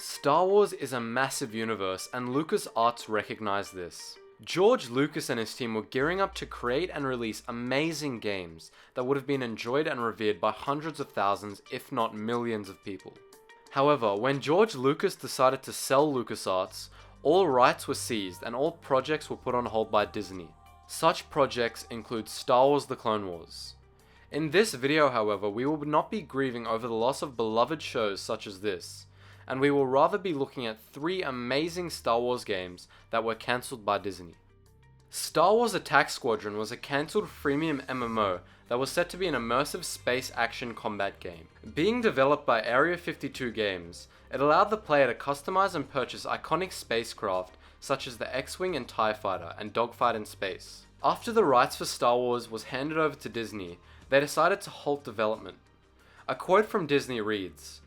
Star Wars is a massive universe, and LucasArts recognized this. George Lucas and his team were gearing up to create and release amazing games that would have been enjoyed and revered by hundreds of thousands, if not millions of people. However, when George Lucas decided to sell LucasArts, all rights were seized and all projects were put on hold by Disney. Such projects include Star Wars: The Clone Wars. In this video, however, we will not be grieving over the loss of beloved shows such as this, and we will rather be looking at 3 amazing Star Wars games that were cancelled by Disney. Star Wars Attack Squadron was a cancelled freemium MMO that was set to be an immersive space action combat game. Being developed by Area 52 Games, it allowed the player to customize and purchase iconic spacecraft such as the X-Wing and TIE Fighter and dogfight in space. After the rights for Star Wars was handed over to Disney, they decided to halt development. A quote from Disney reads,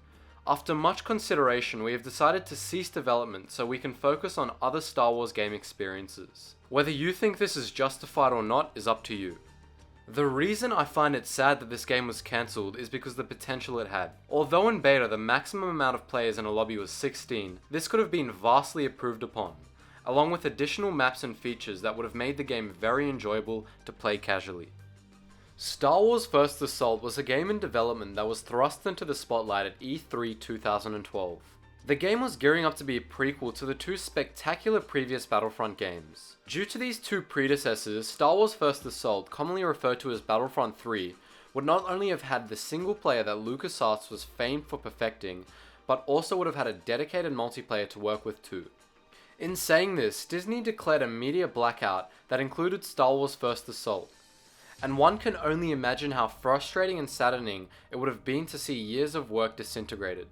"After much consideration, we have decided to cease development so we can focus on other Star Wars game experiences. Whether you think this is justified or not is up to you." The reason I find it sad that this game was cancelled is because the potential it had. Although in beta the maximum amount of players in a lobby was 16, this could have been vastly improved upon, along with additional maps and features that would have made the game very enjoyable to play casually. Star Wars First Assault was a game in development that was thrust into the spotlight at E3 2012. The game was gearing up to be a prequel to the 2 spectacular previous Battlefront games. Due to these 2 predecessors, Star Wars First Assault, commonly referred to as Battlefront 3, would not only have had the single player that LucasArts was famed for perfecting, but also would have had a dedicated multiplayer to work with too. In saying this, Disney declared a media blackout that included Star Wars First Assault, and one can only imagine how frustrating and saddening it would have been to see years of work disintegrated.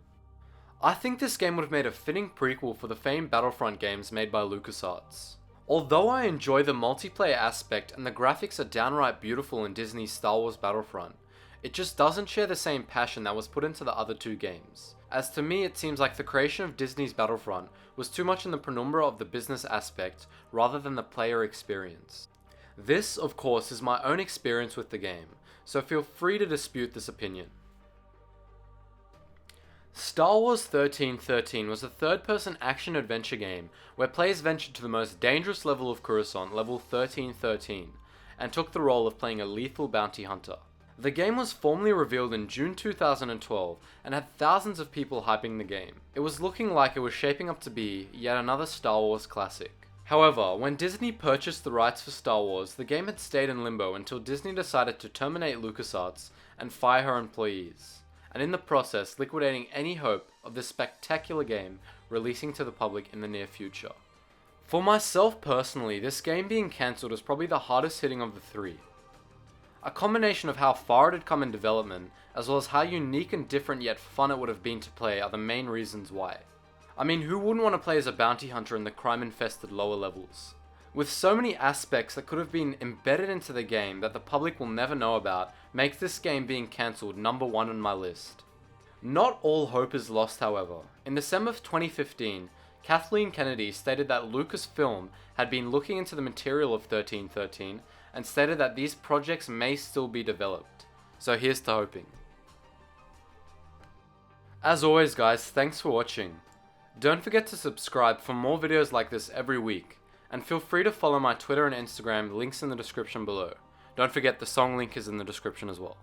I think this game would have made a fitting prequel for the famed Battlefront games made by LucasArts. Although I enjoy the multiplayer aspect and the graphics are downright beautiful in Disney's Star Wars Battlefront, it just doesn't share the same passion that was put into the other 2 games. As to me, it seems like the creation of Disney's Battlefront was too much in the penumbra of the business aspect rather than the player experience. This, of course, is my own experience with the game, so feel free to dispute this opinion. Star Wars 1313 was a third-person action-adventure game where players ventured to the most dangerous level of Coruscant, level 1313, and took the role of playing a lethal bounty hunter. The game was formally revealed in June 2012 and had thousands of people hyping the game. It was looking like it was shaping up to be yet another Star Wars classic. However, when Disney purchased the rights for Star Wars, the game had stayed in limbo until Disney decided to terminate LucasArts and fire her employees, and in the process liquidating any hope of this spectacular game releasing to the public in the near future. For myself personally, this game being cancelled is probably the hardest hitting of the 3. A combination of how far it had come in development, as well as how unique and different yet fun it would have been to play are the main reasons why. I mean, who wouldn't want to play as a bounty hunter in the crime-infested lower levels? With so many aspects that could have been embedded into the game that the public will never know about, makes this game being cancelled number 1 on my list. Not all hope is lost, however. In December of 2015, Kathleen Kennedy stated that Lucasfilm had been looking into the material of 1313 and stated that these projects may still be developed. So here's to hoping. As always guys, thanks for watching. Don't forget to subscribe for more videos like this every week, and feel free to follow my Twitter and Instagram, links in the description below. Don't forget the song link is in the description as well.